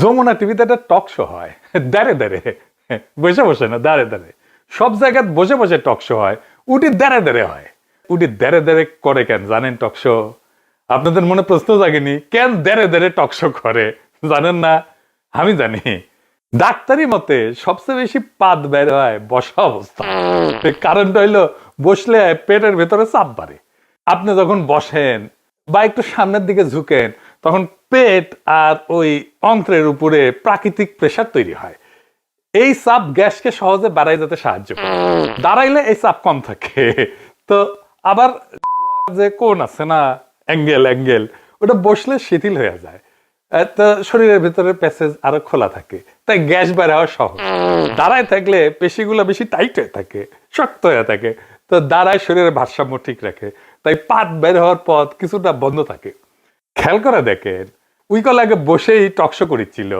যমুনা টিভিতে একটা talk show হয়, দাঁড়ে দাঁড়ে, বসে বসে না, দাঁড়ে দাঁড়ে। সব জায়গায় বসে বসে টক শো হয়, উটি দাঁড়ে দাঁড়ে হয়। উটি দাঁড়ে দাঁড়ে করে কেন জানেন? টক শো আপনাদের মনে প্রশ্ন জাগেনি কেন দাঁড়ে দাঁড়ে টক শো করে? জানেন না? আমি জানি। ডাক্তারি মতে সবচেয়ে বেশি পাদ বের হয় বসা অবস্থা। কারণটা হইলো বসলে পেটের ভেতরে চাপ বাড়ে। আপনি যখন বসেন বা একটু সামনের দিকে ঝুঁকেন, তখন পেট আর ওই অন্ত্রের উপরে প্রাকৃতিক প্রেসার তৈরি হয়। এই চাপ গ্যাসকে সহজে বাড়াই যেতে সাহায্য করে। দাঁড়াইলে এই চাপ কম থাকে। তো আবার যে কোণ আছে না, অ্যাঙ্গেল, ওটা বসলে শিথিল হয়ে যায়। তো শরীরের ভিতরে প্যাসেজ আরো খোলা থাকে, তাই গ্যাস বের হওয়া সহজ। দাঁড়ায় থাকলে পেশিগুলো বেশি টাইট হয়ে থাকে, শক্ত হয়ে থাকে। তো দাঁড়ায় শরীরের ভারসাম্য ঠিক রাখে, তাই পাত বের হওয়ার পথ কিছুটা বন্ধ থাকে। খেয়াল করে দেখেন, উইকল আগে বসেই টকশো করেছিল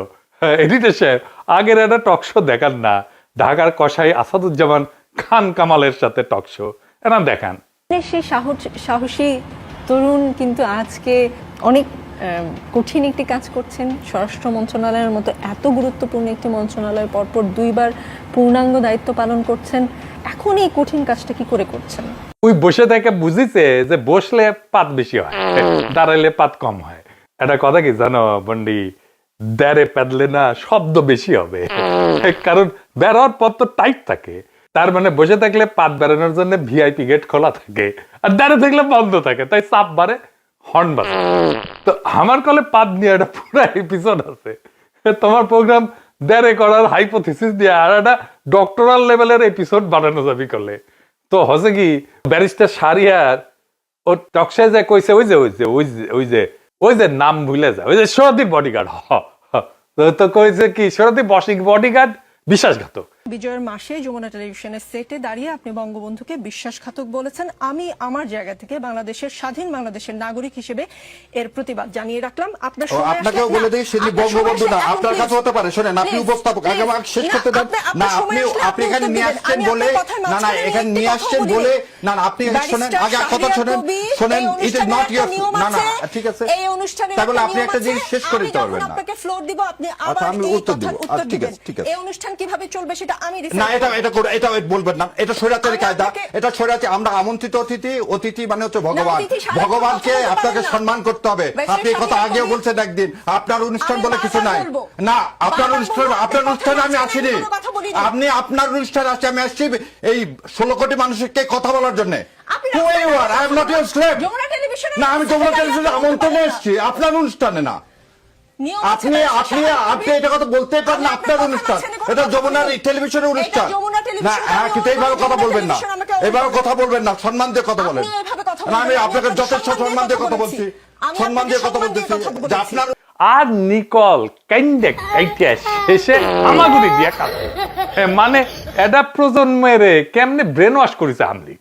এডিটর সাহেব। আগের একটা টকশো দেখান না, ঢাকার কসাই আসাদুজ্জামান খান কামালের সাথে টকশো এরা দেখান। সেই সাহসী তরুণ কিন্তু আজকে অনেক কঠিন একটি কাজ করছেন। স্বরাষ্ট্র মন্ত্রণালয়ের মতো এত গুরুত্বপূর্ণ একটি মন্ত্রণালয় পরপর 2বার পূর্ণাঙ্গ দায়িত্ব পালন করছেন। এখন এই কঠিন কাজটা কি করে করছেন? ওই বসে থেকে বুঝিছে যে বসলে পাত বেশি হয়, দাঁড়াইলে পাত কম হয়। এটা কথা কি জানো বন্ডি? দাঁড়ে পেদলে না শব্দ বেশি হবে, কারণ বেরোয়ার পথ তো টাইট থাকে। তার মানে বসে থাকলে পাত বেরোনোর জন্য ভিআইপি গেট খোলা থাকে, আর দাঁড়িয়ে থাকলে বন্ধ থাকে, তাই চাপ বাড়ে, হর্ন বাজে। তো আমার কলে পাত নিয়ে একটা পুরো এপিসোড আছে। তোমার প্রোগ্রাম দাঁড়ে করার হাইপোথিসিস দিয়ে আর একটা ডক্টরাল লেভেলের এপিসোড বানানো যাবে কলে। তো হচ্ছে কি, ব্যারিস্টার শাহরিয়ার ও টকশায় যায় কইছে ওই যে নাম ভুলে যায়, ওই যে সৌরদীপ বডিগার্ড। তো কইছে কি, সৌরদীপ বডিগার্ড বিশ্বাসঘাতক। বিজয়ের মাসে যমুনা টেলিভিশনের সেটে দাঁড়িয়ে আপনি বঙ্গবন্ধুকে বিশ্বাসঘাতক বলেছেন। আমি আমার জায়গা থেকে বাংলাদেশের স্বাধীন বাংলাদেশের নাগরিক হিসেবে এর প্রতিবাদ জানিয়ে রাখলাম। আপনার আপনাকেও বলে দিই, সেটি বঙ্গবন্ধু না, আপনার কাছে হতে পারে। শোনেন, আপনি উপস্থাপক, আগে আমাকে শেষ করতে দেন না। আপনি এখানে নিয়ে আসছেন বলে না, এখানে নিয়ে আসছেন বলে না, আপনি শোনেন, আগে কথা শোনেন, ইট ইজ নট ইওর না, ঠিক আছে। এই অনুষ্ঠানে তাহলে আপনি একটা জিনিস শেষ করে দিতে পারবেন না। আপনাকে ফ্লোর দিব, আপনি আবার আমি উত্তর দিব। ঠিক আছে, ঠিক আছে। এই অনুষ্ঠান কিভাবে চলবে সেটা আমি না, এটা বলবেন না, এটা স্বৈরাচারী কায়দা, এটা স্বৈরাচারী। আমরা আমন্ত্রিত অতিথি মানে হচ্ছে ভগবান, ভগবানকে আপনাকে সম্মান করতে হবে। আপনি এই কথা আগেও বলছেন একদিন। আপনার অনুষ্ঠান বলে কিছু নাই। না, আপনার অনুষ্ঠানে আমি আসিনি। আপনি আপনার অনুষ্ঠানে আসছি, আমি আসছি এই 16 কোটি মানুষকে কথা বলার জন্য। না, আমি যমুনা টেলিভিশনে আমন্ত্রণে এসেছি, আপনার অনুষ্ঠানে না। আপনি এটা কথা বলতে পারেন না, আপনার অনুষ্ঠান, এটা যমুনার টেলিভিশনের অনুষ্ঠান না। কিন্তু এইভাবে কথা বলবেন না, এইভাবে কথা বলবেন না, সম্মান দিয়ে কথা বলেন। আমি আপনাকে যথেষ্ট সম্মান দিয়ে কথা বলছি, সম্মান দিয়ে কথা বলতেছি যে আপনার। আর নিকল কাইন্ডে কাইটে শেষে আমাগুড়ি দিয়া কাটে, মানে এটা প্রজন্মের কেমনে ব্রেন ওয়াশ করেছে আমলিক।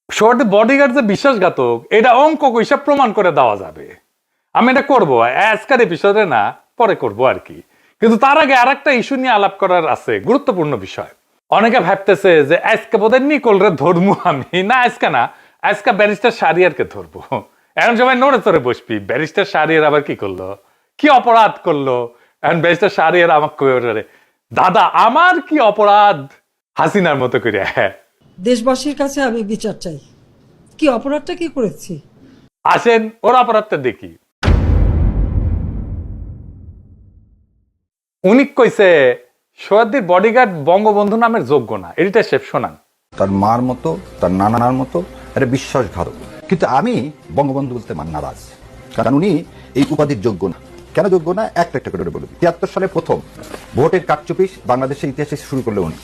শর্টে বডিগার্ড যে বিশ্বাসঘাতক, এটা অঙ্ক কইসা প্রমাণ করে দেওয়া যাবে। আমি এটা করবো আজকের এপিসোডে না, পরে করবো আর কি। কিন্তু তার আগে আর একটা ইস্যু নিয়ে আলাপ করার আছে, গুরুত্বপূর্ণ বিষয়। অনেকে ভাবতেছে যে আজকে বোধহয় নিকলরে ধরবো আমি, না আজকে না, আজকে ব্যারিস্টার শাহরিয়ারকে ধরবো। এখন সবাই নড়ে চড়ে বসবি, ব্যারিস্টার শাহরিয়ার আবার কি করলো, কি অপরাধ করলো? এখন ব্যারিস্টার শাহরিয়ার আমাকে কয়ে, দাদা আমার কি অপরাধ? হাসিনার মতো করে। দেশবাসীর কাছে আমি বিচার চাই, কি অপরাধটা কি করেছি। আসেন ওর অপরাধটা দেখি। উনি কইছে সৈয়দের বডিগার্ড বঙ্গবন্ধু নামের যোগ্য না। এডিটর সাহেব শোনান। তার মার মতো, তার নানার মতো একটা বিশ্বাসঘাতক। কিন্তু আমি বঙ্গবন্ধু বলতে নারাজ, কারণ উনি এই উপাধির যোগ্য না। কেন যোগ্য না? একটা করে বলবি। 73 সালে প্রথম ভোটের কারচুপি বাংলাদেশের ইতিহাসে শুরু করলো উনি।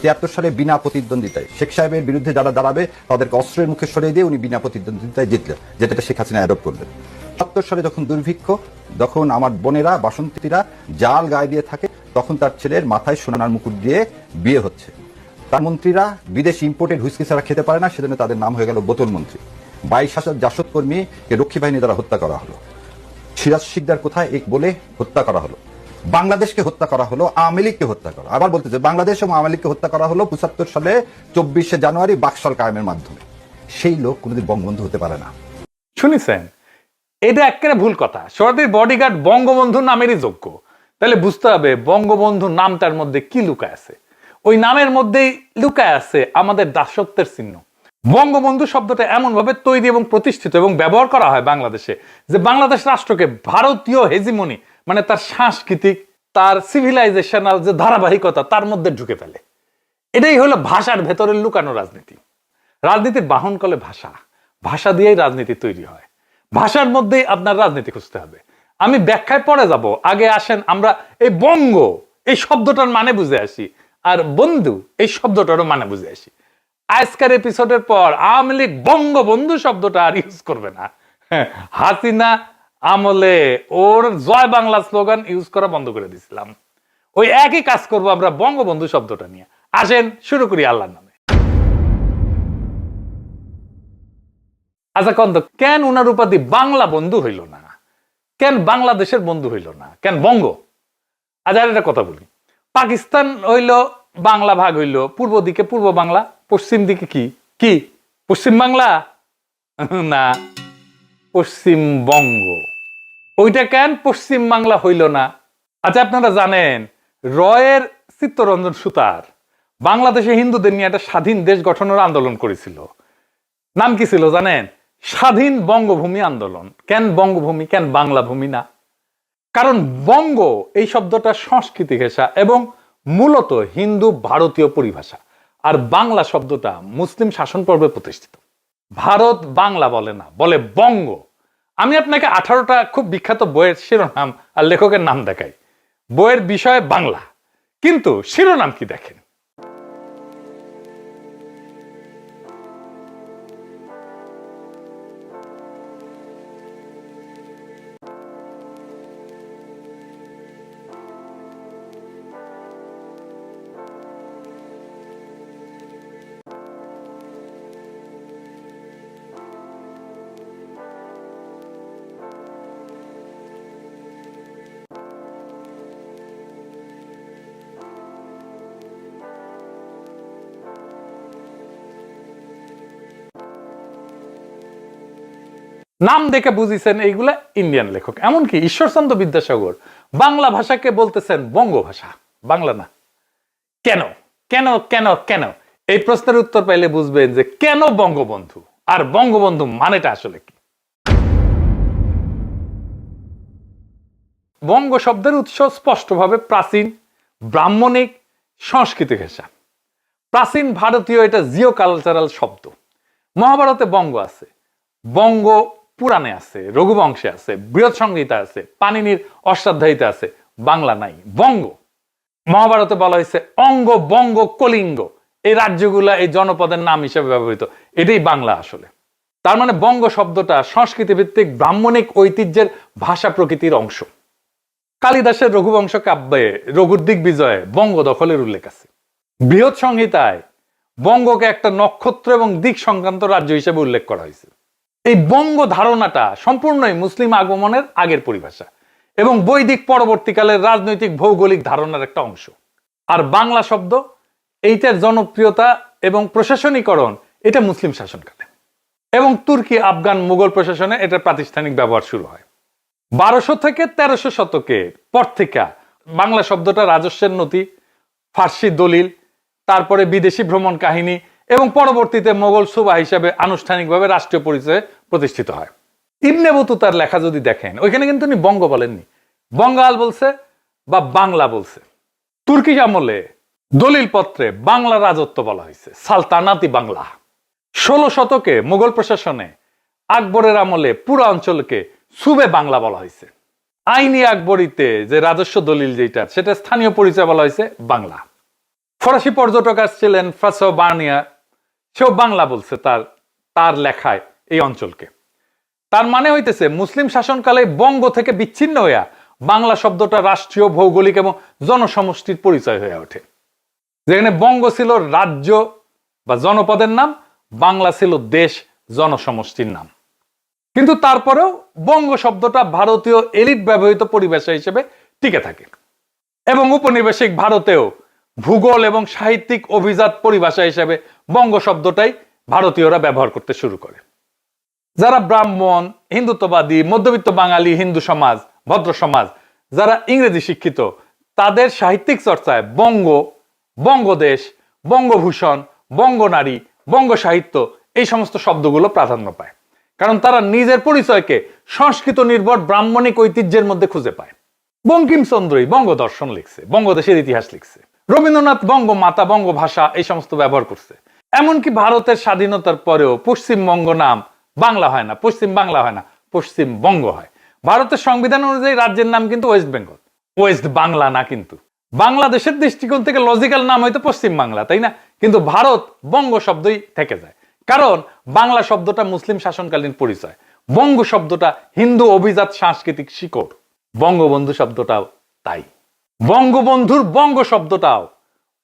73 সালে বিনা প্রতিদ্বন্দ্বিতায় শেখ সাহেবের বিরুদ্ধে যারা দাঁড়াবে তাদেরকে অস্ত্রের মুখে সরিয়ে দিয়ে উনি বিনা প্রতিদ্বন্দ্বিতায় জিতলেন, যেটা শেখ হাসিনা অ্যাডপ্ট করলেন। ৭০ সালে যখন দুর্ভিক্ষ, যখন আমার বোনেরা বাসন্তীরা জাল গায়ে দিয়ে থাকে, তখন তার ছেলের মাথায় সোনার মুকুট দিয়ে বিয়ে হচ্ছে। তার মন্ত্রীরা বিদেশি ইম্পোর্টেড হুইস্কি ছাড়া খেতে পারে না, সেজন্য তাদের নাম হয়ে গেল বোতল মন্ত্রী। 22,000 জাসদ কর্মীকে রক্ষী বাহিনী দ্বারা হত্যা করা হলো। সিরাজ শিকদার কোথায় এক বলে হত্যা করা হলো। বাংলাদেশকে হত্যা করা হলো, আওয়ামী লীগকে হত্যা করা। আবার বলতেছে বাংলাদেশ এবং আওয়ামী লীগকে হত্যা করা হলো 75 সালে 24শে জানুয়ারি বাকশাল কায়েমের মাধ্যমে। সেই লোক কোনোদিন বঙ্গবন্ধু হতে পারে না। শুনেছেন? এটা একেবারে ভুল কথা। সরকারি বডিগার্ড বঙ্গবন্ধু নামেরই যোগ্য। তাহলে বুঝতে হবে বঙ্গবন্ধু নামটার মধ্যে কি লুকায় আছে। ওই নামের মধ্যেই লুকায় আছে আমাদের দাসত্বের চিহ্ন। বঙ্গবন্ধু শব্দটা এমন ভাবে তৈরি এবং প্রতিষ্ঠিত এবং ব্যবহার করা হয় বাংলাদেশে, যে বাংলাদেশ রাষ্ট্রকে ভারতীয় হেজিমনি, মানে তার সাংস্কৃতিক, তার সিভিলাইজেশনাল যে ধারাবাহিকতা, তার মধ্যে ঢুকে ফেলে। এটাই হলো ভাষার ভেতরে লুকানো রাজনীতি। রাজনীতির বাহন কলে ভাষা, ভাষা দিয়েই রাজনীতি তৈরি হয়। ভাষার মধ্যেই আপনার রাজনীতি খুঁজতে হবে। আমি ব্যাখ্যায় পরে যাব, আগে আসেন আমরা এই বঙ্গ এই শব্দটার মানে বুঝে আসি, আর বন্ধু এই শব্দটারও মানে বুঝে আসি। আজকের এপিসোডের পর আওয়ামী লীগ বঙ্গবন্ধু শব্দটা আর ইউজ করবে না। হাসিনা আমলে ওর জয় বাংলা স্লোগান ইউজ করা বন্ধ করে দিয়েছিলাম। ওই একই কাজ করবো আমরা বঙ্গবন্ধু শব্দটা নিয়ে। আসেন শুরু করি আল্লাহর নামে। আচ্ছা কন্ত, কেন উনার উপাধি বাংলা বন্ধু হইল না? কেন বাংলাদেশের বন্ধু হইল না? কেন বঙ্গ? আজ আর একটা কথা বলি। পাকিস্তান হইল বাংলা ভাগ হইল, পূর্ব দিকে পূর্ব বাংলা, পশ্চিম দিকে কি কি পশ্চিম বাংলা না, পশ্চিমবঙ্গ। ওইটা কেন পশ্চিম বাংলা হইল না? আচ্ছা আপনারা জানেন রয়ের চিত্তরঞ্জন সুতার বাংলাদেশে হিন্দুদের নিয়ে একটা স্বাধীন দেশ গঠনের আন্দোলন করেছিল। নাম কি ছিল জানেন? স্বাধীন বঙ্গভূমি আন্দোলন। কেন বঙ্গভূমি, কেন বাংলা ভূমি না? কারণ বঙ্গ এই শব্দটা সংস্কৃতি ঘেঁষা এবং মূলত হিন্দু ভারতীয় পরিভাষা, আর বাংলা শব্দটা মুসলিম শাসন পর্বে প্রতিষ্ঠিত। ভারত বাংলা বলে না, বলে বঙ্গ। আমি আপনাকে 18টা খুব বিখ্যাত বইয়ের শিরোনাম আর লেখকের নাম দেখাই। বইয়ের বিষয় বাংলা, কিন্তু শিরোনাম কি দেখেন? নাম দেখে বুঝিছেন এইগুলা ইন্ডিয়ান লেখক। এমনকি ঈশ্বরচন্দ্র বিদ্যাসাগর বাংলা ভাষাকে বলতেছেন বঙ্গ ভাষা, বাংলা না। কেন কেন কেন কেন? এই প্রশ্নের উত্তর পাইলে বুঝবেন যে কেন বঙ্গবন্ধু, আর বঙ্গবন্ধু মানেটা আসলে কি। বঙ্গ শব্দের উৎস স্পষ্টভাবে প্রাচীন ব্রাহ্মণিক সংস্কৃতি ঘেঁষা। প্রাচীন ভারতীয় এটা জিও কালচারাল শব্দ। মহাভারতে বঙ্গ আছে, বঙ্গ পুরাণে আছে, রঘুবংশে আছে, বৃহৎ সংহিতা আছে, পাণিনির অষ্টাধ্যায়ীতে আছে। বাংলা নাই, বঙ্গ। মহাভারতে বলা হয়েছে অঙ্গ বঙ্গ কলিঙ্গ, এই রাজ্যগুলা এই জনপদের নাম হিসেবে ব্যবহৃত। এটাই বাংলা আসলে। তার মানে বঙ্গ শব্দটা সংস্কৃতি ভিত্তিক ব্রাহ্মণিক ঐতিহ্যের ভাষা প্রকৃতির অংশ। কালিদাসের রঘুবংশ কাব্যে রঘুর দিগ্বিজয়ে বঙ্গ দখলের উল্লেখ আছে। বৃহৎ সংহিতায় বঙ্গকে একটা নক্ষত্র এবং দিক সংক্রান্ত রাজ্য হিসেবে উল্লেখ করা হয়েছে। এই বঙ্গ ধারণাটা সম্পূর্ণই মুসলিম আগমনের আগের পরিভাষা এবং বৈদিক পরবর্তীকালের রাজনৈতিক ভৌগোলিক ধারণার একটা অংশ। আর বাংলা শব্দ এইটার জনপ্রিয়তা এবং প্রশাসনীকরণ এটা মুসলিম শাসনকালে এবং তুর্কি আফগান মুঘল প্রশাসনে এটার প্রাতিষ্ঠানিক ব্যবহার শুরু হয় 1200 থেকে 1300 শতকের পর থেকে। বাংলা শব্দটা রাজস্বের নথি, ফার্সি দলিল, তারপরে বিদেশি ভ্রমণ কাহিনী এবং পরবর্তীতে মোগল সুবা হিসাবে আনুষ্ঠানিকভাবে রাষ্ট্রীয় পরিচয়ে প্রতিষ্ঠিত হয়। ইবনে বতুতার লেখা যদি দেখেন, ওইখানে কিন্তু উনি বঙ্গ বলেননি, বঙ্গাল বলছে বা বাংলা বলছে। তুর্কি আমলে দলিল পত্রে বাংলা রাজত্ব বলা হয়েছে, সালতানাতি বাংলা। 16 শতকে মুঘল প্রশাসনে আকবরের আমলে পুরো অঞ্চলকে সুবে বাংলা বলা হয়েছে। আইনি আকবরীতে যে রাজস্ব দলিল যেটা, সেটা স্থানীয় পরিচয় বলা হয়েছে বাংলা। ফরাসি পর্যটক আসছিলেন ফ্রাসো বার্নিয়া, সেও বাংলা বলছে তার লেখায় এই অঞ্চলকে। তার মানে হইতেছে মুসলিম শাসনকালে বঙ্গ থেকে বিচ্ছিন্ন হইয়া বাংলা শব্দটা রাষ্ট্রীয়, ভৌগোলিক এবং জনসমষ্টির পরিচয় হয়ে ওঠে। যেখানে বঙ্গ ছিল রাজ্য বা জনপদের নাম, বাংলা ছিল দেশ, জনসমষ্টির নাম। কিন্তু তারপরেও বঙ্গ শব্দটা ভারতীয় এলিট ব্যবহৃত পরিভাষা হিসেবে টিকে থাকে এবং উপনিবেশিক ভারতেও ভূগোল এবং সাহিত্যিক অভিজাত পরিভাষা হিসেবে বঙ্গ শব্দটাই ভারতীয়রা ব্যবহার করতে শুরু করে। যারা ব্রাহ্মণ, হিন্দুত্ববাদী, মধ্যবিত্ত বাঙালি হিন্দু সমাজ, ভদ্র সমাজ, যারা ইংরেজি শিক্ষিত তাদের সাহিত্যিক চর্চায় বঙ্গ, বঙ্গদেশ, বঙ্গভূষণ, বঙ্গনারী, বঙ্গ সাহিত্য এই সমস্ত শব্দগুলো প্রাধান্য পায়, কারণ তারা নিজের পরিচয়কে সংস্কৃত নির্ভর ব্রাহ্মণিক ঐতিহ্যের মধ্যে খুঁজে পায়। বঙ্কিমচন্দ্রই বঙ্গ দর্শন লিখছে, বঙ্গদেশের ইতিহাস লিখছে। রবীন্দ্রনাথ বঙ্গমাতা, বঙ্গভাষা এই সমস্ত ব্যবহার করছে। এমনকি ভারতের স্বাধীনতার পরেও পশ্চিমবঙ্গ নাম বাংলা হয় না, পশ্চিম বাংলা হয় না, পশ্চিমবঙ্গ হয়। ভারতের সংবিধান অনুযায়ী রাজ্যের নাম কিন্তু ওয়েস্ট বেঙ্গল, ওয়েস্ট বাংলা না। কিন্তু বাংলাদেশের দৃষ্টিকোণ থেকে লজিক্যাল নাম হয়তো পশ্চিম বাংলা, তাই না? কিন্তু ভারত বঙ্গ শব্দই থেকে যায়, কারণ বাংলা শব্দটা মুসলিম শাসনকালীন পরিচয়, বঙ্গ শব্দটা হিন্দু অভিজাত সাংস্কৃতিক শিকড়, বঙ্গবন্ধু শব্দটাও তাই। বঙ্গবন্ধুর বঙ্গ শব্দটাও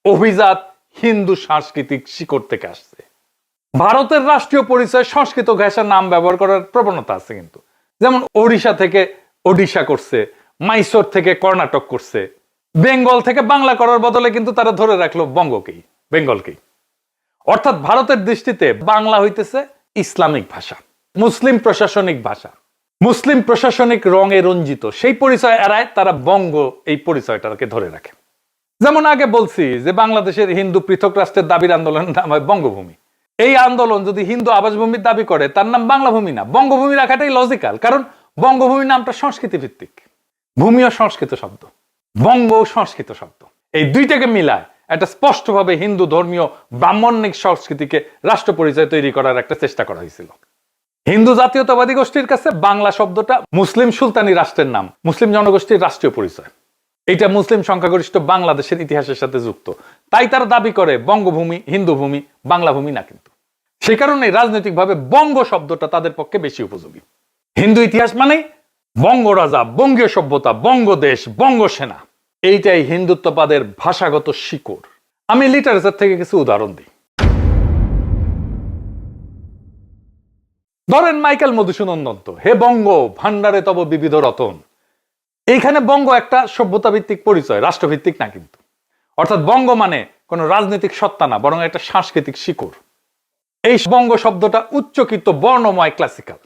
অভিজাত হিন্দু সাংস্কৃতিক শিকড় থেকে আসছে। ভারতের রাষ্ট্রীয় পরিচয় সংস্কৃত ঘেঁষার নাম ব্যবহার করার প্রবণতা আছে কিন্তু, যেমন ওড়িশা থেকে ওডিশা করছে, মাইসোর থেকে কর্ণাটক করছে, বেঙ্গল থেকে বাংলা করার বদলে কিন্তু তারা ধরে রাখলো বঙ্গকেই, বেঙ্গলকেই। অর্থাৎ ভারতের দৃষ্টিতে বাংলা হইতেছে ইসলামিক ভাষা, মুসলিম প্রশাসনিক ভাষা, মুসলিম প্রশাসনিক রঙে রঞ্জিত। সেই পরিচয় এড়ায় তারা বঙ্গ এই পরিচয়টাকে ধরে রাখে। যেমন আগে বলছি যে বাংলাদেশের হিন্দু পৃথক রাষ্ট্রের দাবির আন্দোলনের নাম হয় বঙ্গভূমি। এই আন্দোলন যদি হিন্দু আবাসভূমির দাবি করে তার নাম বাংলাভূমি না, বঙ্গভূমি রাখাটাই লজিক্যাল, কারণ বঙ্গভূমি নামটা সংস্কৃতি ভিত্তিক। ভূমিও সংস্কৃত শব্দ, বঙ্গ সংস্কৃত শব্দ, এই দুইটাকে মিলায় একটা স্পষ্টভাবে হিন্দু ধর্মীয় ব্রাহ্মণিক সংস্কৃতিকে রাষ্ট্র পরিচয় তৈরি করার একটা চেষ্টা করা হয়েছিল। হিন্দু জাতীয়তাবাদী গোষ্ঠীর কাছে বাংলা শব্দটা মুসলিম সুলতানি রাষ্ট্রের নাম, মুসলিম জনগোষ্ঠীর রাষ্ট্রীয় পরিচয়। এটা মুসলিম সংখ্যাগরিষ্ঠ বাংলাদেশের ইতিহাসের সাথে যুক্ত, তাই তারা দাবি করে বঙ্গভূমি হিন্দু ভূমি, বাংলা ভূমি না। কিন্তু সেই কারণে রাজনৈতিকভাবে বঙ্গ শব্দটা তাদের পক্ষে বেশি উপযোগী। হিন্দু ইতিহাস মানে বঙ্গরাজা, বঙ্গীয় সভ্যতা, বঙ্গদেশ, বঙ্গসেনা, এইটাই হিন্দুত্ববাদের ভাষাগত শিকড়। আমি লিটারেচার থেকে কিছু উদাহরণ দিই। ধরেন মাইকেল মধুসূদন দত্ত, হে বঙ্গ ভান্ডারে তব বিবিধ রতন। এইখানে বঙ্গ একটা সভ্যতা ভিত্তিক পরিচয়, রাষ্ট্রভিত্তিক না কিন্তু। অর্থাৎ বঙ্গ মানে কোন রাজনৈতিক সত্তা না, বরং একটা সাংস্কৃতিক শিকড়। এই বঙ্গ শব্দটা উচ্চকিত, বর্ণময়, ক্লাসিক্যাল।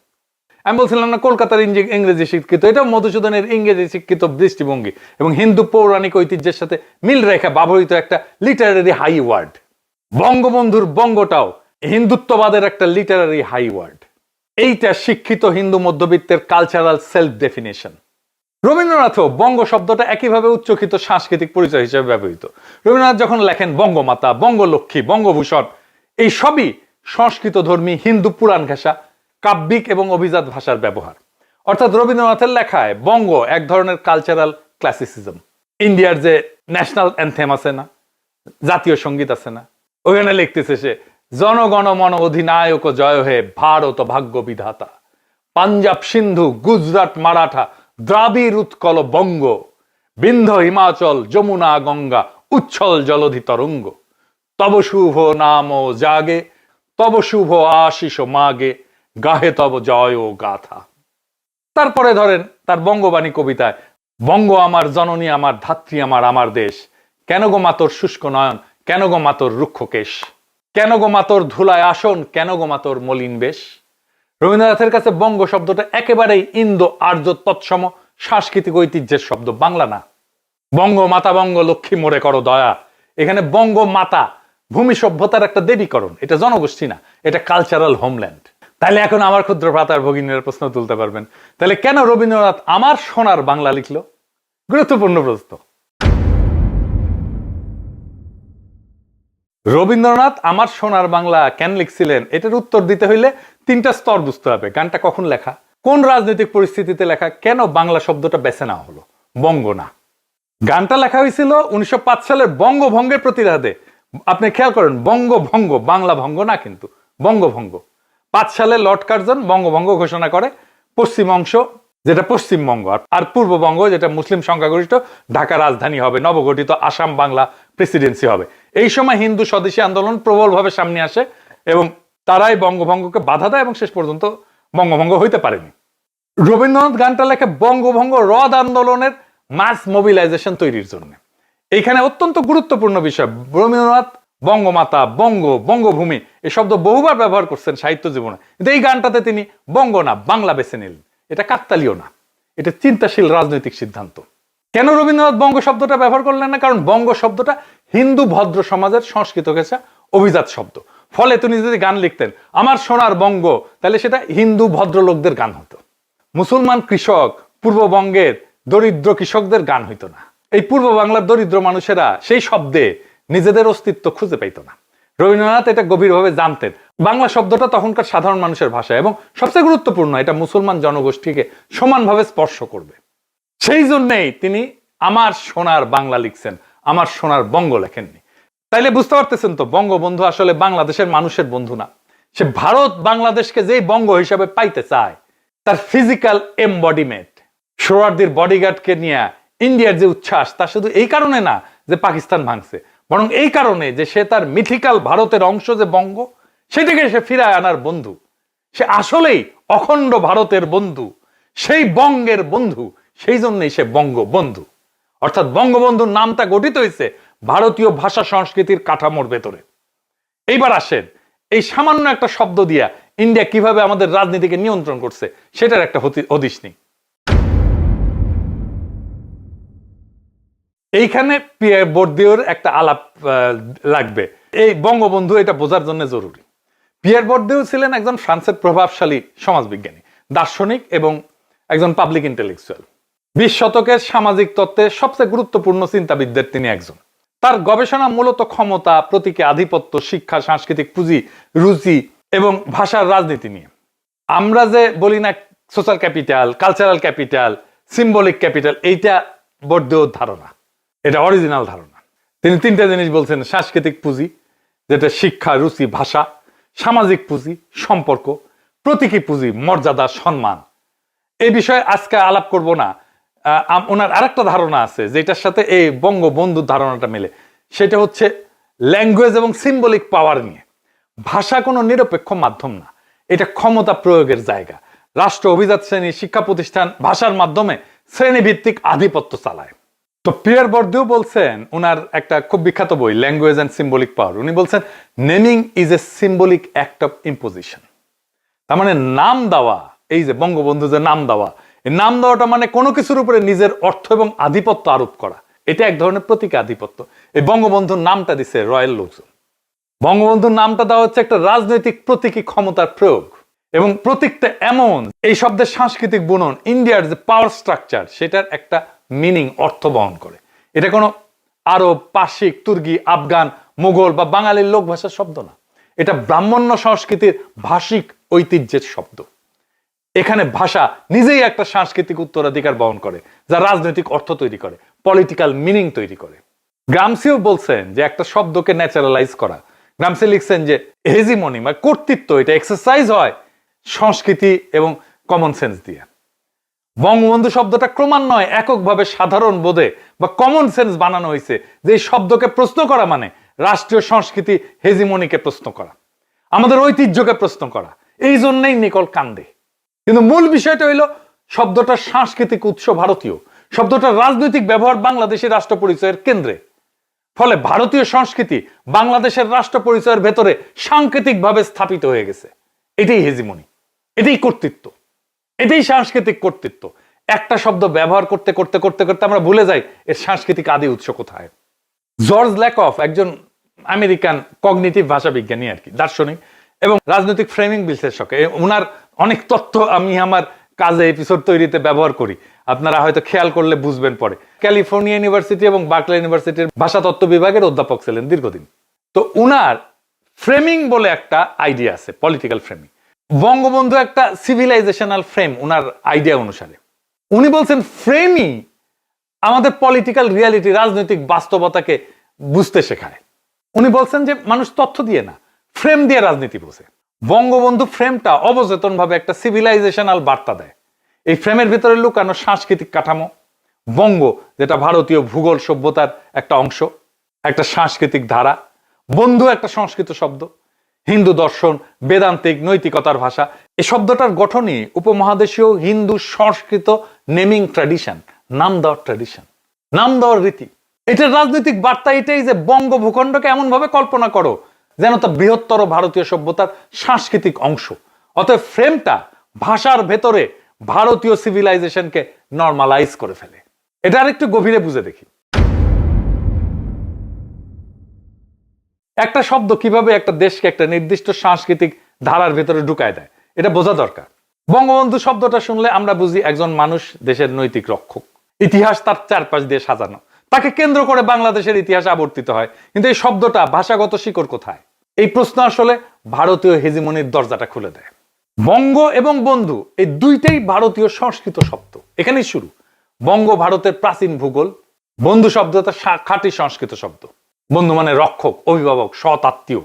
আমি বলছিলাম না কলকাতার ইংরেজি শিক্ষিত, এটা মধুসূদনের ইংরেজি শিক্ষিত দৃষ্টিভঙ্গি এবং হিন্দু পৌরাণিক ঐতিহ্যের সাথে মিল রেখা ব্যবহৃত একটা লিটারারি হাই ওয়ার্ড। বঙ্গবন্ধুর বঙ্গটাও হিন্দুত্ববাদের একটা লিটারারি হাই ওয়ার্ড। এইটা শিক্ষিত হিন্দু মধ্যবিত্তের কালচারাল সেলফ ডেফিনেশন। রবীন্দ্রনাথও বঙ্গ শব্দটা একইভাবে উচ্চকিত সাংস্কৃতিক পরিচয় হিসেবে ব্যবহৃত। রবীন্দ্রনাথ যখন লেখেন বঙ্গমাতা, বঙ্গলক্ষ্মী, বঙ্গভূষণ, এই সবই সংস্কৃত ধর্মী হিন্দু পুরাণ ঘেঁষা কাব্যিক এবং অভিজাত ভাষার ব্যবহার। অর্থাৎ রবীন্দ্রনাথের লেখায় বঙ্গ এক ধরনের কালচারাল ক্লাসিসিজম। ইন্ডিয়ার যে ন্যাশনাল অ্যান্থেম আছে না, জাতীয় সঙ্গীত আছে না, ওখানে লিখতেছে সে জনগণ মন অধিনায়ক জয় হে ভারত ভাগ্য বিধাতা, পাঞ্জাব সিন্ধু গুজরাট মারাঠা দ্রাবিড় উৎকল বঙ্গ, বিন্ধ্য হিমাচল যমুনা গঙ্গা উচ্ছল জলধি তরঙ্গ, তব শুভ নাম জাগে তব শুভ আশিস মাগে, গাহে তব জয় ও গাথা। তারপরে ধরেন তার বঙ্গবাণী কবিতায় বঙ্গ আমার জননী আমার ধাত্রী আমার আমার দেশ, কেন গো মাতর শুষ্ক নয়ন, কেন গো মাতর রুক্ষ কেশ, কেন গো মাতর ধুলায় আসন, কেন গো মাতর মলিন বেশ। রবীন্দ্রনাথের কাছে বঙ্গ শব্দটা একেবারেই ইন্দো আর্য তৎসম সাংস্কৃতিক ঐতিহ্যের শব্দ, বাংলা না। বঙ্গ মাতা বঙ্গ লক্ষ্মী মোরে করো দয়া, এখানে বঙ্গ মাতা ভূমি সভ্যতার একটা দেবীকরণ, এটা জনগোষ্ঠী না, এটা কালচারাল হোমল্যান্ড। তাহলে এখন আমার ক্ষুদ্র ভ্রাতার ভগিনীর প্রশ্ন তুলতে পারবেন, তাহলে কেন রবীন্দ্রনাথ আমার সোনার বাংলা লিখল? গুরুত্বপূর্ণ প্রশ্ন। রবীন্দ্রনাথ আমার সোনার বাংলা কেন লিখছিলেন, এটার উত্তর দিতে হইলে তিনটা স্তর বুঝতে হবে। গানটা কখন লেখা, কোন রাজনৈতিক পরিস্থিতিতে লেখা, কেন বাংলা শব্দটা বেছে নেওয়া হলো, বঙ্গ না। গানটা লেখা হয়েছিল 1905 সালের বঙ্গভঙ্গের প্রতিবাদে। আপনি খেয়াল করেন, বঙ্গভঙ্গ, বাংলা ভঙ্গ না কিন্তু, বঙ্গভঙ্গ। 5 সালে লর্ড কার্জন বঙ্গভঙ্গ ঘোষণা করে। পশ্চিম অংশ যেটা পশ্চিমবঙ্গ, আর পূর্ববঙ্গ যেটা মুসলিম সংখ্যাগরিষ্ঠ ঢাকা রাজধানী হবে, নবগঠিত আসাম বাংলা প্রেসিডেন্সি হবে। এই সময় হিন্দু স্বদেশী আন্দোলন প্রবলভাবে সামনে আসে এবং তারাই বঙ্গভঙ্গকে বাধা দেয় এবং শেষ পর্যন্ত বঙ্গভঙ্গ হইতে পারেনি। রবীন্দ্রনাথ গানটা লেখে বঙ্গভঙ্গ রদ আন্দোলনের মাস মোবিলাইজেশন তৈরির জন্য। এইখানে অত্যন্ত গুরুত্বপূর্ণ বিষয়, রবীন্দ্রনাথ বঙ্গমাতা, বঙ্গ, বঙ্গভূমি এই শব্দ বহুবার ব্যবহার করছেন সাহিত্য জীবনে, কিন্তু এই গানটাতে তিনি বঙ্গ না বাংলা বেছে নিলেন। এটা কাকতালীয় না, এটা চিন্তাশীল রাজনৈতিক সিদ্ধান্ত। কেন রবীন্দ্রনাথ বঙ্গ শব্দটা ব্যবহার করলেন না? কারণ বঙ্গ শব্দটা হিন্দু ভদ্র সমাজের সংস্কৃত ঘেঁষা অভিজাত শব্দ। ফলে তিনি যদি গান লিখতেন আমার সোনার বঙ্গ, তাহলে সেটা হিন্দু ভদ্রলোকদের গান হতো। মুসলমান কৃষক পূর্ববঙ্গের দরিদ্র কৃষকদের গান হইতো না। এই পূর্ব বাংলার দরিদ্র মানুষেরা সেই শব্দে নিজেদের অস্তিত্ব খুঁজে পাইত না। রবীন্দ্রনাথ এটা গভীরভাবে জানতেন। বাংলা শব্দটা তখনকার সাধারণ মানুষের ভাষা এবং সবচেয়ে গুরুত্বপূর্ণ, এটা মুসলমান জনগোষ্ঠীকে সমানভাবে স্পর্শ করবে। সেই জন্যেই তিনি আমার সোনার বাংলা লিখছেন, আমার সোনার বঙ্গ লেখেননি। তাইলে বুঝতে পারতেছেন তো, বঙ্গবন্ধু আসলে বাংলাদেশের মানুষের বন্ধু না। সে ভারত বাংলাদেশকে যেই বঙ্গ হিসাবে পাইতে চায়, তার ফিজিক্যাল এমবডিমেন্ট, সোহরাওয়ার্দীর বডিগার্ডকে নিয়ে ইন্ডিয়ার যে উচ্ছ্বাস, তা শুধু এই কারণে না যে পাকিস্তান ভাঙছে, বরং এই কারণে যে সে তার মিথিক্যাল ভারতের অংশ যে বঙ্গ, সেটাকে সে ফিরায় আনার বন্ধু। সে আসলেই অখণ্ড ভারতের বন্ধু, সেই বঙ্গের বন্ধু। সেই জন্যই সে বঙ্গবন্ধু। অর্থাৎ বঙ্গবন্ধুর নামটা গঠিত হয়েছে ভারতীয় ভাষা সংস্কৃতির কাঠামোর ভেতরে। এইবার আসেন, এই সামান্য একটা শব্দ দিয়া ইন্ডিয়া কিভাবে আমাদের রাজনীতিকে নিয়ন্ত্রণ করছে সেটার একটা হদিশ নেই। এইখানে পিয়ার বর্দিওর একটা আলাপ লাগবে। এই বঙ্গবন্ধু এটা বোঝার জন্য জরুরি। পিয়ার বর্দিও ছিলেন একজন ফ্রান্সের প্রভাবশালী সমাজবিজ্ঞানী, দার্শনিক এবং একজন পাবলিক ইন্টেলেকচুয়াল। 20 শতকের সামাজিক তত্ত্বের সবচেয়ে গুরুত্বপূর্ণ চিন্তাবিদদের তিনি একজন। তার গবেষণা মূলত ক্ষমতা, প্রতীকী আধিপত্য, শিক্ষা, সাংস্কৃতিক পুঁজি, রুচি এবং ভাষার রাজনীতি নিয়ে। আমরা যে বলি না social capital, cultural capital, symbolic capital, এইটা বর্দিওর ধারণা, এটা অরিজিনাল ধারণা। তিনি 3টে জিনিস বলছেন: সাংস্কৃতিক পুঁজি, যেটা শিক্ষা, রুচি, ভাষা; সামাজিক পুঁজি, সম্পর্ক; প্রতীকী পুঁজি, মর্যাদা, সম্মান। এই বিষয়ে আজকে আলাপ করব না। ওনার আরেকটা ধারণা আছে যেটার সাথে এই বঙ্গবন্ধুর ধারণাটা মেলে, সেটা হচ্ছে ল্যাঙ্গুয়েজ এবং সিম্বলিক পাওয়ার নিয়ে। ভাষা কোনো নিরপেক্ষ মাধ্যম না, এটা ক্ষমতা প্রয়োগের জায়গা। রাষ্ট্র, অভিজাত শ্রেণী, শিক্ষা প্রতিষ্ঠান ভাষার মাধ্যমে শ্রেণীভিত্তিক আধিপত্য চালায়। তো পিয়ার বর্দিও বলছেন, উনার একটা খুব বিখ্যাত বই ল্যাঙ্গুয়েজ অ্যান্ড সিম্বলিক পাওয়ার, উনি বলছেন naming is a symbolic act of imposition. তার মানে নাম দেওয়া, এই যে বঙ্গবন্ধু যে নাম দেওয়া, এই নাম দেওয়াটা মানে কোনো কিছুর উপরে নিজের অর্থ এবং আধিপত্য আরোপ করা। এটা এক ধরনের প্রতীকী আধিপত্য। এই বঙ্গবন্ধুর নামটা দিছে রয়্যাল লোকজন। বঙ্গবন্ধুর নামটা দেওয়া হচ্ছে একটা রাজনৈতিক প্রতীকী ক্ষমতার প্রয়োগ, এবং প্রতীকটা এমন, এই শব্দের সাংস্কৃতিক বুনন, ইন্ডিয়ার যে পাওয়ার স্ট্রাকচার, সেটার একটা মিনিং, অর্থ বহন করে। এটা কোনো আরব, পার্সিক, তুর্কি, আফগান, মুঘল বা বাঙালির লোক ভাষার শব্দ না। এটা ব্রাহ্মণ্য সংস্কৃতির ভাষিক ঐতিহ্যের শব্দ। এখানে ভাষা নিজেই একটা সাংস্কৃতিক উত্তরাধিকার বহন করে, যা রাজনৈতিক অর্থ তৈরি করে, পলিটিক্যাল মিনিং তৈরি করে। গ্রামসিও বলছেন যে একটা শব্দকে ন্যাচারালাইজ করা। গ্রামসি লিখছেন যে হেজিমনি বা কর্তৃত্ব, এটা এক্সারসাইজ হয় সংস্কৃতি এবং কমন সেন্স দিয়ে। বঙ্গবন্ধু শব্দটা ক্রমান্বয়ে এককভাবে সাধারণ বোধে বা কমন সেন্স বানানো হয়েছে, যে এই শব্দকে প্রশ্ন করা মানে রাষ্ট্রীয় সংস্কৃতি হেজিমনিকে প্রশ্ন করা, আমাদের ঐতিহ্যকে প্রশ্ন করা। এই জন্যই নিকল কান্দে। কিন্তু মূল বিষয়টা হইল শব্দটার সাংস্কৃতিক উৎস ভারতীয়, শব্দটার রাজনৈতিক ব্যবহার বাংলাদেশের রাষ্ট্র পরিচয়ের কেন্দ্রে। ফলে ভারতীয় সংস্কৃতি বাংলাদেশের রাষ্ট্র পরিচয়ের ভেতরে সাংকেতিকভাবে স্থাপিত হয়ে গেছে। এটাই হেজিমনি, এটাই কর্তৃত্ব, এটাই সাংস্কৃতিক কর্তৃত্ব। একটা শব্দ ব্যবহার করতে করতে করতে করতে আমরা ভুলে যাই এর সাংস্কৃতিক আদি উৎস কোথায়। জর্জ ল্যাকফ একজন আমেরিকান কগনিটিভ ভাষা বিজ্ঞানী আর কি, দার্শনিক এবং রাজনৈতিক ফ্রেমিং বিশ্লেষক। ওনার অনেক তথ্য আমি আমার কাজে, এপিসোড তৈরিতে ব্যবহার করি। আপনারা হয়তো খেয়াল করলে বুঝবেন পরে। ক্যালিফোর্নিয়া ইউনিভার্সিটি এবং বার্কলে ইউনিভার্সিটির ভাষা তত্ত্ব বিভাগের অধ্যাপক ছিলেন দীর্ঘদিন। তো উনার ফ্রেমিং বলে একটা আইডিয়া আছে, পলিটিক্যাল ফ্রেমিং। বঙ্গবন্ধু একটা সিভিলাইজেশনাল ফ্রেম উনার আইডিয়া অনুসারে। উনি বলছেন ফ্রেমই আমাদের পলিটিক্যাল রিয়ালিটি, রাজনৈতিক বাস্তবতাকে বুঝতে শেখায়। উনি বলছেন যে মানুষ তথ্য দিয়ে না, ফ্রেম দিয়ে রাজনীতি বোঝে। বঙ্গবন্ধু ফ্রেমটা অবচেতনভাবে একটা সিভিলাইজেশনাল বার্তা দেয়। এই ফ্রেমের ভিতরে লুকানো সাংস্কৃতিক কাঠামো, বঙ্গ যেটা ভারতীয় ভূগোল সভ্যতার একটা অংশ, একটা সাংস্কৃতিক ধারা, বন্ধু একটা সংস্কৃত শব্দ, হিন্দু দর্শন, বেদান্তিক নৈতিকতার ভাষা। এই শব্দটার গঠনই উপমহাদেশীয় হিন্দু সংস্কৃত নেমিং ট্র্যাডিশন, নাম দেওয়ার ট্র্যাডিশন, নাম দেওয়ার রীতি। এটার রাজনৈতিক বার্তা এটাই যে বঙ্গ ভূখণ্ডকে এমন ভাবে কল্পনা করো যেন তা বৃহত্তর ভারতীয় সভ্যতার সাংস্কৃতিক অংশ। অতএব ফ্রেমটা ভাষার ভেতরে ভারতীয় সিভিলাইজেশনকে নর্মালাইজ করে ফেলে। এটা আর একটু গভীরে বুঝে দেখি। একটা শব্দ কিভাবে একটা দেশকে একটা নির্দিষ্ট সাংস্কৃতিক ধারার ভেতরে ঢুকায় দেয় এটা বোঝা দরকার। বঙ্গবন্ধু শব্দটা শুনলে আমরা বুঝি একজন মানুষ দেশের নৈতিক রক্ষক, ইতিহাস তার চারপাশ দিয়ে সাজানো, তাকে কেন্দ্র করে বাংলাদেশের ইতিহাস আবর্তিত হয়। কিন্তু এই শব্দটা ভাষাগত শিকড় কোথায়? এই প্রশ্ন আসলে ভারতীয় হেজিমনির দরজাটা খুলে দেয়। বঙ্গ এবং বন্ধু এই দুইটাই ভারতীয় সংস্কৃত শব্দ, এখানেই শুরু। বঙ্গ ভারতের প্রাচীন ভূগোল, বন্ধু শব্দটা খাঁটি সংস্কৃত শব্দ। বন্ধু মানে রক্ষক, অভিভাবক, সৎ আত্মীয়।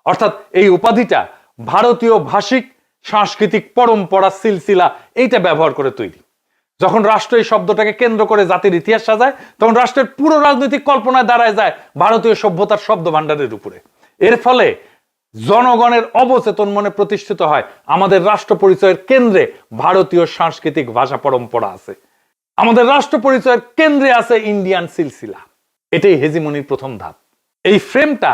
অর্থাৎ এই উপাধিটা ভারতীয় ভাষিক সাংস্কৃতিক পরম্পরা সিলসিলা এইটা ব্যবহার করে তৈরি। যখন রাষ্ট্র এই শব্দটাকে কেন্দ্র করে জাতির ইতিহাস সাজায়, তখন রাষ্ট্রের পুরো রাজনৈতিক কল্পনায় দাঁড়ায় যায় ভারতীয় সভ্যতার শব্দ ভাণ্ডারের উপরে। এর ফলে জনগণের অবচেতন মনে প্রতিষ্ঠিত হয় আমাদের রাষ্ট্র পরিচয়ের কেন্দ্রে ভারতীয় সাংস্কৃতিক ভাষা পরম্পরা আছে, আমাদের রাষ্ট্র পরিচয়ের কেন্দ্রে আছে ইন্ডিয়ান সিলসিলা। এটাই হেজিমনির প্রথম ধাপ। এই ফ্রেমটা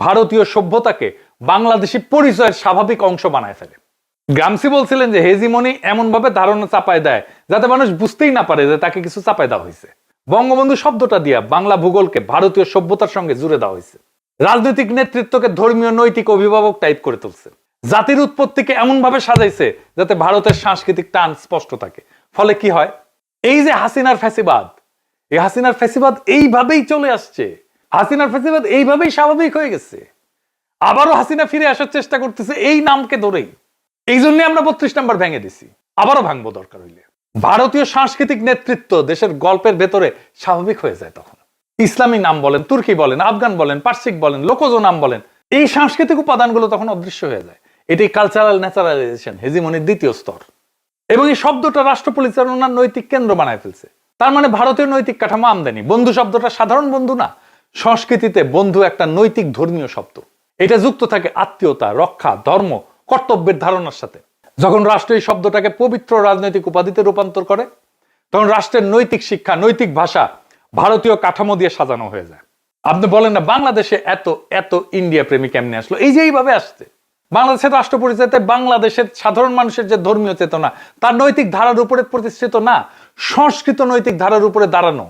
ভারতীয় সভ্যতাকে বাংলাদেশি পরিচয়ের স্বাভাবিক অংশ বানায় ফেলে। গ্রামসি বলছিলেন যে হেজিমনি এমন ভাবে ধারণা চাপায় দেয় যাতে মানুষ বুঝতেই না পারে যে তাকে কিছু চাপায় দেওয়া হয়েছে। বঙ্গবন্ধু শব্দটা দিয়া বাংলা ভূগোলকে ভারতীয় সভ্যতার সঙ্গে জুড়ে দেওয়া হয়েছে। রাজনৈতিক নেতৃত্বকে ধর্মীয় নৈতিক অভিভাবক টাইপ করে তুলছে। জাতির উৎপত্তিকে এমন ভাবে সাজাইছে যাতে ভারতের সাংস্কৃতিক টান স্পষ্ট থাকে। ফলে কি হয়? এই যে হাসিনার ফ্যাসিবাদ, এই হাসিনার ফ্যাসিবাদ এইভাবেই চলে আসছে, হাসিনার ফ্যাসিবাদ এইভাবেই স্বাভাবিক হয়ে গেছে। আবারও হাসিনা ফিরে আসার চেষ্টা করতেছে এই নামকে ধরেই। এই জন্য আমরা 32 নম্বর ভেঙে দিছি, আবারও ভাঙবো দরকার হইলে। ভারতীয় সাংস্কৃতিক নেতৃত্ব দেশের গল্পের ভেতরে স্বাভাবিক হয়ে যায় তখন। ইসলামী নাম বলেন, তুর্কি বলেন, আফগান বলেন, পার্সিক বলেন, লোকজ নাম বলেন, এই সাংস্কৃতিক উপাদানগুলো তখন অদৃশ্য হয়ে যায়। এটাই কালচারাল ন্যাচারালাইজেশন, হেজিমনির দ্বিতীয় স্তর। এবং এই শব্দটা রাষ্ট্র পরিচালনার নৈতিক কেন্দ্র বানায় ফেলছে। তার মানে ভারতীয় নৈতিক কাঠামো আমদানি। বন্ধু শব্দটা সাধারণ বন্ধু না, সংস্কৃতিতে বন্ধু একটা নৈতিক ধর্মীয় শব্দ। এটা যুক্ত থাকে আত্মীয়তা, রক্ষা, ধর্ম, কর্তব্যের ধারণার সাথে। যখন রাষ্ট্র এই শব্দটাকে পবিত্র রাজনৈতিক উপাধিতে রূপান্তর করে, তখন রাষ্ট্রের নৈতিক শিক্ষা, নৈতিক ভাষা ভারতীয় কাঠামো দিয়ে সাজানো হয়ে যায়। আপনি বলেন না বাংলাদেশে এত এত ইন্ডিয়া প্রেমী কেমনে আসলো? এই যে এইভাবে আসছে। বাংলাদেশের রাষ্ট্র পরিচয়তে বাংলাদেশের সাধারণ মানুষের যে ধর্মীয় চেতনা তার নৈতিক ধারার উপরে প্রতিষ্ঠিত না, সংস্কৃত নৈতিক ধারার উপরে দাঁড়ানো।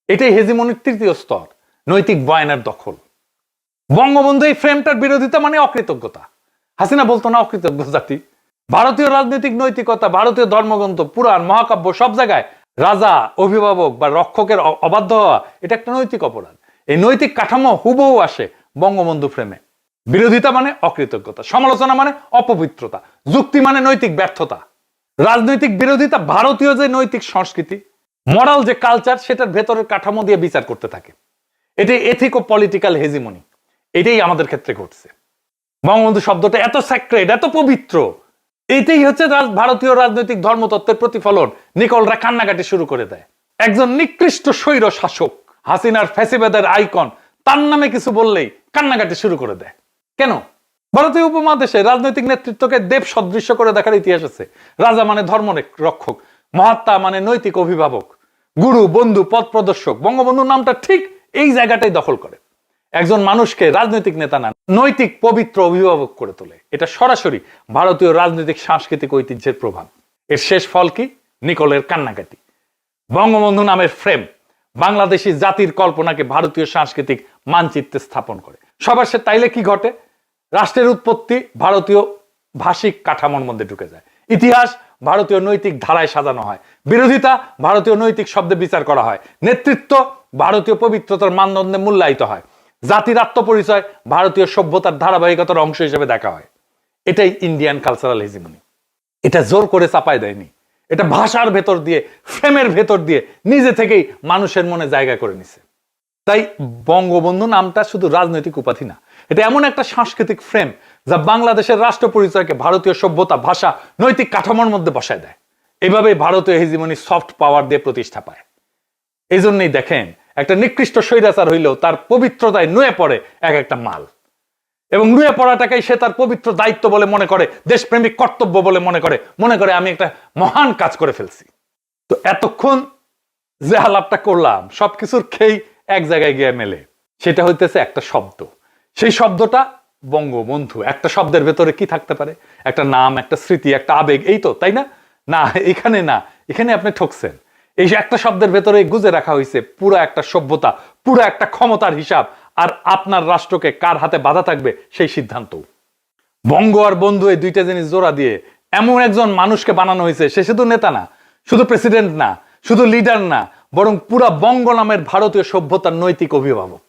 এটাই হেজিমনির তৃতীয় স্তর, নৈতিক বয়ানের দখল। বঙ্গবন্ধু এই ফ্রেমটার বিরোধিতা মানে অকৃতজ্ঞতা। হাসিনা বলতো না অকৃতজ্ঞ জাতি। ভারতীয় রাজনৈতিক নৈতিকতা, ভারতীয় ধর্মগ্রন্থ, পুরাণ, মহাকাব্য সব জায়গায় রাজা, অভিভাবক বা রক্ষকের অবাধ্য হওয়া এটা একটা নৈতিক অপরাধ। এই নৈতিক কাঠামো হুবহু আসে বঙ্গবন্ধু ফ্রেমে। বিরোধিতা মানে অকৃতজ্ঞতা, সমালোচনা মানে অপবিত্রতা, যুক্তি মানে নৈতিক ব্যর্থতা। রাজনৈতিক বিরোধিতা ভারতীয় যে নৈতিক সংস্কৃতি, মরাল যে কালচার, সেটার ভেতরের কাঠামো দিয়ে বিচার করতে থাকে। এটাই এথিক ও পলিটিক্যাল হেজিমনি। এটাই আমাদের ক্ষেত্রে ঘটছে। বঙ্গবন্ধু শব্দটা এত স্যাক্রেড, এত পবিত্র, এইটাই হচ্ছে ভারতীয় রাজনৈতিক ধর্মতত্ত্বের প্রতিফলন। নিকলরা কান্নাকাটি শুরু করে দেয়। একজন নিকৃষ্ট স্বৈর শাসক, হাসিনার ফ্যাসিবাদের আইকন, তার নামে কিছু বললেই কান্নাকাটি শুরু করে দেয়। কেন? ভারতীয় উপমহাদেশে রাজনৈতিক নেতৃত্বকে দেব সদৃশ্য করে দেখার ইতিহাস আছে। রাজা মানে ধর্ম রক্ষক, মহাত্মা মানে নৈতিক অভিভাবক, গুরু, বন্ধু, পথ প্রদর্শক। বঙ্গবন্ধু নামটা ঠিক এই জায়গাটাই দখল করে। একজন মানুষকে রাজনৈতিক নেতা না, নৈতিক পবিত্র অভিভাবক করে তোলে। এটা সরাসরি ভারতীয় রাজনৈতিক সাংস্কৃতিক ঐতিহ্যের প্রভাব। এর শেষ ফল কি? নিকলের কান্নাকাটি। বঙ্গবন্ধু নামের ফ্রেম বাংলাদেশি জাতির কল্পনাকে ভারতীয় সাংস্কৃতিক মানচিত্রে স্থাপন করে। সবার সে তাইলে কি ঘটে? রাষ্ট্রের উৎপত্তি ভারতীয় ভাষিক কাঠামোর মধ্যে ঢুকে যায়। ইতিহাস ভারতীয় নৈতিক ধারায় সাজানো হয়। বিরোধিতা ভারতীয় নৈতিক শব্দে বিচার করা হয়। নেতৃত্ব ভারতীয় পবিত্রতার মানদণ্ডে মূল্যায়িত হয়। জাতির আত্মপরিচয় ভারতীয় সভ্যতার ধারাবাহিকতার অংশ হিসেবে দেখা হয়। এটাই ইন্ডিয়ান কালচারাল হেজিমনি। এটা জোর করে চাপায় দেয়নি, এটা ভাষার ভেতর দিয়ে, ফ্রেমের ভেতর দিয়ে নিজে থেকেই মানুষের মনে জায়গা করে নিছে। তাই বঙ্গবন্ধু নামটা শুধু রাজনৈতিক উপাধি না, এটা এমন একটা সাংস্কৃতিক ফ্রেম যা বাংলাদেশের রাষ্ট্র পরিচয়কে ভারতীয় সভ্যতা, ভাষা, নৈতিক কাঠামোর মধ্যে বসায় দেয়। এভাবে ভারতীয় হেজিমনি সফট পাওয়ার দিয়ে প্রতিষ্ঠা পায়। এই জন্যই দেখেন একটা নিকৃষ্ট স্বৈরাচার হইলেও তার পবিত্রতায় নুয়ে পড়ে এক একটা মাল, এবং নুয়ে পড়াটাকেই সে তার পবিত্র দায়িত্ব বলে মনে করে, দেশপ্রেমিক কর্তব্য বলে মনে করে আমি একটা মহান কাজ করে ফেলছি। তো এতক্ষণ যে আলাপটা করলাম সবকিছুর খেই এক জায়গায় গিয়ে মেলে, সেটা হইতেছে একটা শব্দ। সেই শব্দটা বঙ্গবন্ধু। একটা শব্দের ভেতরে কি থাকতে পারে? একটা নাম, একটা স্মৃতি, একটা আবেগ, এই তো, তাই না? না, এখানে না, এখানে আপনি ঠকছেন। এই যে একটা শব্দের ভেতরে গুজে রাখা হয়েছে পুরো একটা সভ্যতা, পুরো একটা ক্ষমতার হিসাব, আর আপনার রাষ্ট্রকে কার হাতে বাধা থাকবে সেই সিদ্ধান্ত। বঙ্গ আর বন্ধু এই দুইটা জিনিস জোড়া দিয়ে এমন একজন মানুষকে বানানো হয়েছে, সে শুধু নেতা না, শুধু প্রেসিডেন্ট না, শুধু লিডার না, বরং পুরা বঙ্গ নামের ভারতীয় সভ্যতার নৈতিক অভিভাবক।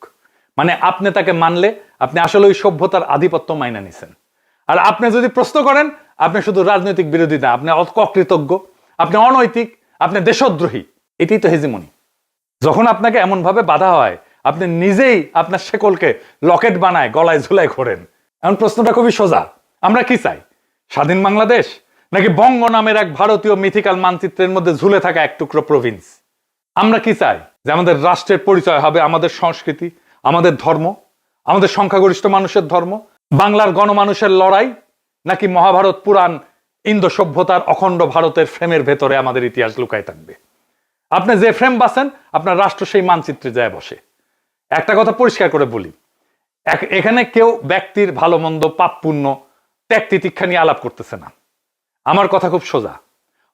মানে আপনি তাকে মানলে আপনি আসলে ওই সভ্যতার আধিপত্য মাইনা নিছেন। আর আপনি যদি প্রশ্ন করেন, আপনি শুধু রাজনৈতিক বিরোধী না, আপনি অকৃতজ্ঞ, আপনি অনৈতিক, আপনি দেশদ্রোহী। এটাই তো হেজিমনি। যখন আপনাকে এমন ভাবে বাধা হয়, আপনি নিজেই আপনার শেকলকে লকেট বানায় গলায় ঝুলাই ঘোরেন। এখন প্রশ্নটা খুবই সোজা, আমরা কি চাই? স্বাধীন বাংলাদেশ, নাকি বঙ্গ নামের এক ভারতীয় মিথিক্যাল মানচিত্রের মধ্যে ঝুলে থাকা এক টুকরো প্রভিন্স? আমরা কি চাই? যে আমাদের রাষ্ট্রের পরিচয় হবে আমাদের সংস্কৃতি, আমাদের ধর্ম, আমাদের সংখ্যাগরিষ্ঠ মানুষের ধর্ম, বাংলার গণমানুষের লড়াই, নাকি মহাভারত পুরাণ ইন্দো সভ্যতার অখণ্ড ভারতের ফ্রেমের ভেতরে আমাদের ইতিহাস লুকায় থাকবে? আপনি যে ফ্রেম বাছেন, আপনার রাষ্ট্র সেই মানচিত্রে যায় বসে। একটা কথা পরিষ্কার করে বলি, এখানে কেউ ব্যক্তির ভালো মন্দ, পাপ পুণ্য, ত্যাগ তিতিক্ষা নিয়ে আলাপ করতেছে না। আমার কথা খুব সোজা,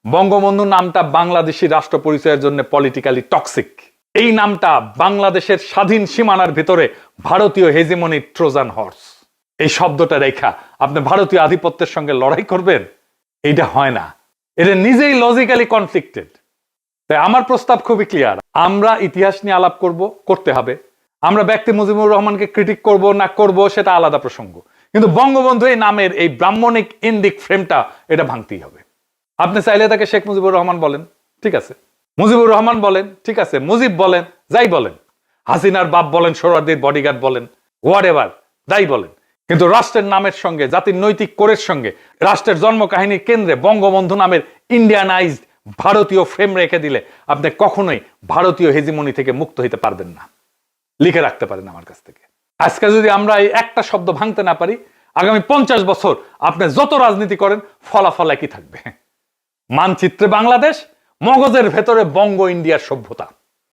বঙ্গবন্ধু নামটা বাংলাদেশি রাষ্ট্র পরিচয়ের জন্য পলিটিক্যালি টক্সিক। এই নামটা বাংলাদেশের স্বাধীন সীমানার ভিতরে ভারতীয় হেজিমনির ট্রোজান হর্স। এই শব্দটা রেখা আপনি ভারতীয় আধিপত্যের সঙ্গে লড়াই করবেন, এইটা হয় না। এটা নিজেই লজিক্যালি কনফ্লিক্টেড। তাই আমার প্রস্তাব খুবই ক্লিয়ার, আমরা ইতিহাস নিয়ে আলাপ করতে হবে। আমরা ব্যক্তি মুজিবুর রহমানকে ক্রিটিক করব না করব সেটা আলাদা প্রসঙ্গ, কিন্তু বঙ্গবন্ধু এই নামের এই ব্রাহ্মণিক ইন্ডিক ফ্রেমটা এটা ভাঙতেই হবে। আপনি চাইলে তাকে শেখ মুজিবুর রহমান বলেন, ঠিক আছে, মুজিবুর রহমান বলেন, ঠিক আছে, মুজিব বলেন, যাই বলেন, হাসিনার বাপ বলেন, সোহরাওয়ার্দীর বডিগার্ড বলেন, হোয়াট এভার, যাই বলেন, কিন্তু রাষ্ট্রের নামের সঙ্গে, জাতির নৈতিক কোরের সঙ্গে, রাষ্ট্রের জন্ম কাহিনীর কেন্দ্রে বঙ্গবন্ধু নামের ইন্ডিয়ানাইজড ভারতীয় ফ্রেম রেখে দিলে আপনি কখনোই ভারতীয় হেজিমনি থেকে মুক্ত হইতে পারবেন না। লিখে রাখতে পারেন আমার কাছ থেকে। আজকে যদি আমরা এই একটা শব্দ ভাঙতে না পারি, আগামী 50 বছর আপনি যত রাজনীতি করেন ফলাফল একই থাকবে। মানচিত্রে বাংলাদেশ, মগজের ভেতরে বঙ্গ ইন্ডিয়ার সভ্যতা।